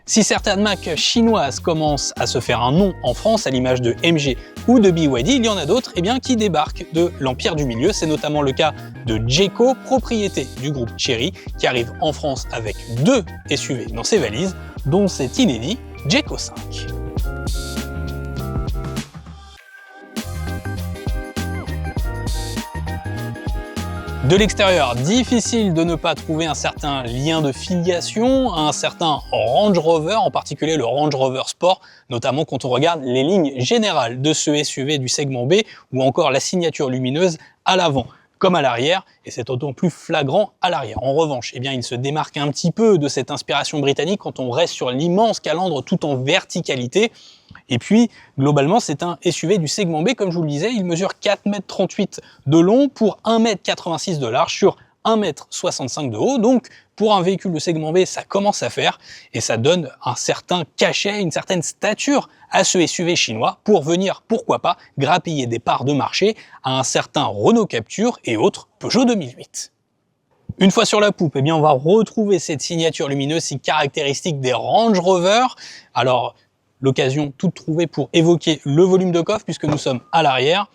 Si certaines marques chinoises commencent à se faire un nom en France, à l'image de MG ou de BYD, il y en a d'autres qui débarquent de l'empire du milieu. C'est notamment le cas de Jayco, propriété du groupe Chery, qui arrive en France avec 2 SUV dans ses valises, dont cet inédit Jayco 5. De l'extérieur, difficile de ne pas trouver un certain lien de filiation, un certain Range Rover, en particulier le Range Rover Sport, notamment quand on regarde les lignes générales de ce SUV du segment B, ou encore la signature lumineuse à l'avant comme à l'arrière, et c'est d'autant plus flagrant à l'arrière. En revanche, il se démarque un petit peu de cette inspiration britannique quand on reste sur l'immense calandre tout en verticalité. Et puis, globalement, c'est un SUV du segment B, comme je vous le disais, il mesure 4,38 m de long pour 1,86 m de large sur 1,65 m de haut. Donc, pour un véhicule de segment B, ça commence à faire et ça donne un certain cachet, une certaine stature à ce SUV chinois pour venir, pourquoi pas, grappiller des parts de marché à un certain Renault Captur et autres Peugeot 2008. Une fois sur la poupe, on va retrouver cette signature lumineuse si caractéristique des Range Rover. Alors, l'occasion toute trouvée pour évoquer le volume de coffre puisque nous sommes à l'arrière.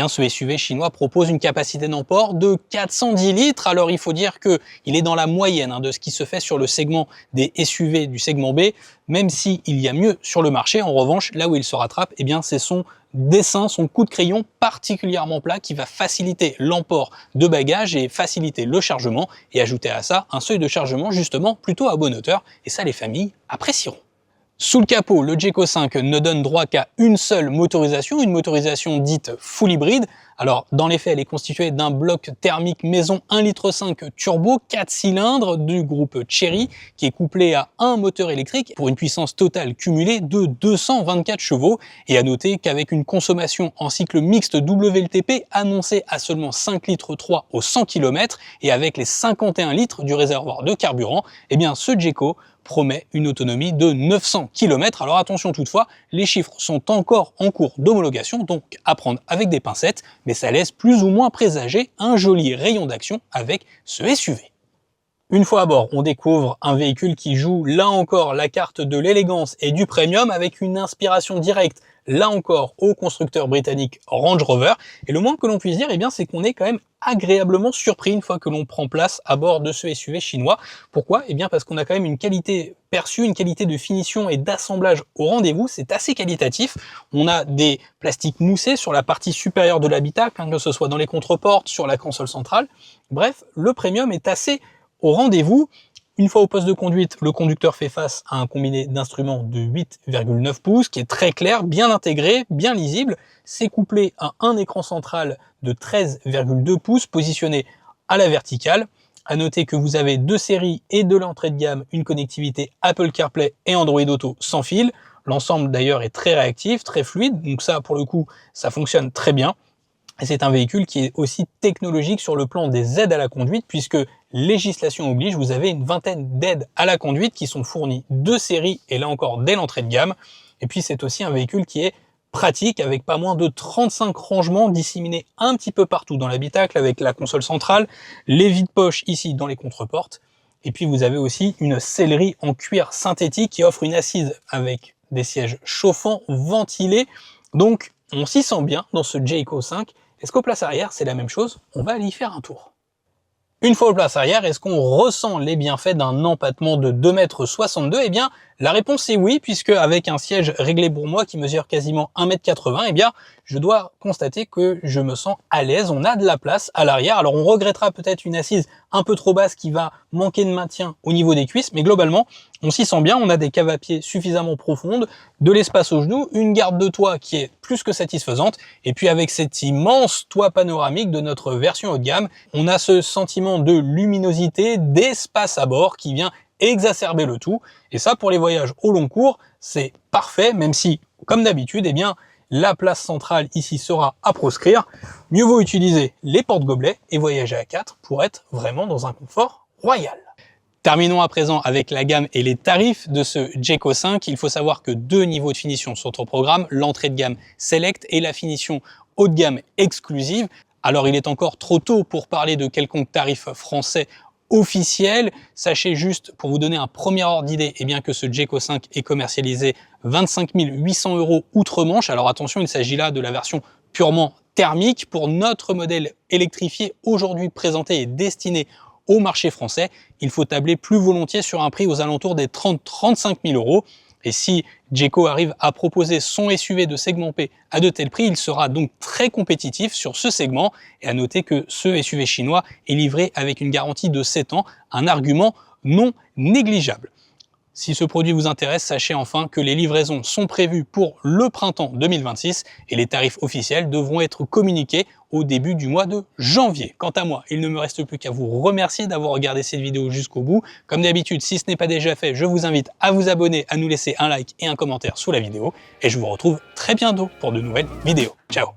Ce SUV chinois propose une capacité d'emport de 410 litres. Alors il faut dire qu'il est dans la moyenne de ce qui se fait sur le segment des SUV du segment B, même s'il y a mieux sur le marché. En revanche, là où il se rattrape, c'est son dessin, son coup de crayon particulièrement plat qui va faciliter l'emport de bagages et faciliter le chargement et ajouter à ça un seuil de chargement justement plutôt à bonne hauteur et ça les familles apprécieront. Sous le capot, le Jayco 5 ne donne droit qu'à une seule motorisation, une motorisation dite full hybride. Alors, dans les faits, elle est constituée d'un bloc thermique maison 1,5 litre turbo, 4 cylindres du groupe Chery, qui est couplé à un moteur électrique pour une puissance totale cumulée de 224 chevaux. Et à noter qu'avec une consommation en cycle mixte WLTP annoncée à seulement 5,3 litres au 100 km et avec les 51 litres du réservoir de carburant, ce Jayco promet une autonomie de 900 km. Alors attention toutefois, les chiffres sont encore en cours d'homologation, donc à prendre avec des pincettes, mais ça laisse plus ou moins présager un joli rayon d'action avec ce SUV. Une fois à bord, on découvre un véhicule qui joue là encore la carte de l'élégance et du premium avec une inspiration directe là encore au constructeur britannique Range Rover. Et le moins que l'on puisse dire, c'est qu'on est quand même agréablement surpris une fois que l'on prend place à bord de ce SUV chinois. Pourquoi ? Parce qu'on a quand même une qualité perçue, une qualité de finition et d'assemblage au rendez-vous, c'est assez qualitatif. On a des plastiques moussés sur la partie supérieure de l'habitacle, que ce soit dans les contreportes, sur la console centrale. Bref, le premium est assez au rendez-vous. Une fois au poste de conduite, le conducteur fait face à un combiné d'instruments de 8,9 pouces qui est très clair, bien intégré, bien lisible. C'est couplé à un écran central de 13,2 pouces positionné à la verticale. À noter que vous avez 2 séries et de l'entrée de gamme, une connectivité Apple CarPlay et Android Auto sans fil. L'ensemble d'ailleurs est très réactif, très fluide, donc ça pour le coup, ça fonctionne très bien. Et c'est un véhicule qui est aussi technologique sur le plan des aides à la conduite puisque législation oblige, vous avez une vingtaine d'aides à la conduite qui sont fournies de série et là encore dès l'entrée de gamme. Et puis c'est aussi un véhicule qui est pratique avec pas moins de 35 rangements disséminés un petit peu partout dans l'habitacle avec la console centrale, les vides-poches ici dans les contreportes. Et puis vous avez aussi une sellerie en cuir synthétique qui offre une assise avec des sièges chauffants, ventilés. Donc on s'y sent bien dans ce Jayco 5. Est-ce qu'aux places arrière c'est la même chose? On va aller y faire un tour. Une fois aux places arrière, est-ce qu'on ressent les bienfaits d'un empattement de 2,62 m? La réponse est oui, puisque avec un siège réglé pour moi qui mesure quasiment 1,80 m, je dois constater que je me sens à l'aise. On a de la place à l'arrière. Alors on regrettera peut-être une assise un peu trop basse qui va manquer de maintien au niveau des cuisses, mais globalement, on s'y sent bien. On a des caves à pied suffisamment profondes, de l'espace aux genoux, une garde de toit qui est plus que satisfaisante, et puis avec cet immense toit panoramique de notre version haut de gamme, on a ce sentiment de luminosité, d'espace à bord qui vient exacerber le tout. Et ça, pour les voyages au long cours, c'est parfait, même si, comme d'habitude, la place centrale ici sera à proscrire. Mieux vaut utiliser les porte-gobelets et voyager à 4 pour être vraiment dans un confort royal. Terminons à présent avec la gamme et les tarifs de ce Jayco 5. Il faut savoir que 2 niveaux de finition sont au programme, l'entrée de gamme Select et la finition haut de gamme exclusive. Alors il est encore trop tôt pour parler de quelconque tarif français officiel. Sachez juste, pour vous donner un premier ordre d'idée, eh bien que ce Jayco 5 est commercialisé 25 800 € outre-Manche. Alors attention, il s'agit là de la version purement thermique. Pour notre modèle électrifié aujourd'hui présenté et destiné au marché français, il faut tabler plus volontiers sur un prix aux alentours des 30-35 000 €. Et si Jayco arrive à proposer son SUV de segment P à de tels prix, il sera donc très compétitif sur ce segment. Et à noter que ce SUV chinois est livré avec une garantie de 7 ans, un argument non négligeable. Si ce produit vous intéresse, sachez enfin que les livraisons sont prévues pour le printemps 2026 et les tarifs officiels devront être communiqués au début du mois de janvier. Quant à moi, il ne me reste plus qu'à vous remercier d'avoir regardé cette vidéo jusqu'au bout. Comme d'habitude, si ce n'est pas déjà fait, je vous invite à vous abonner, à nous laisser un like et un commentaire sous la vidéo. Et je vous retrouve très bientôt pour de nouvelles vidéos. Ciao!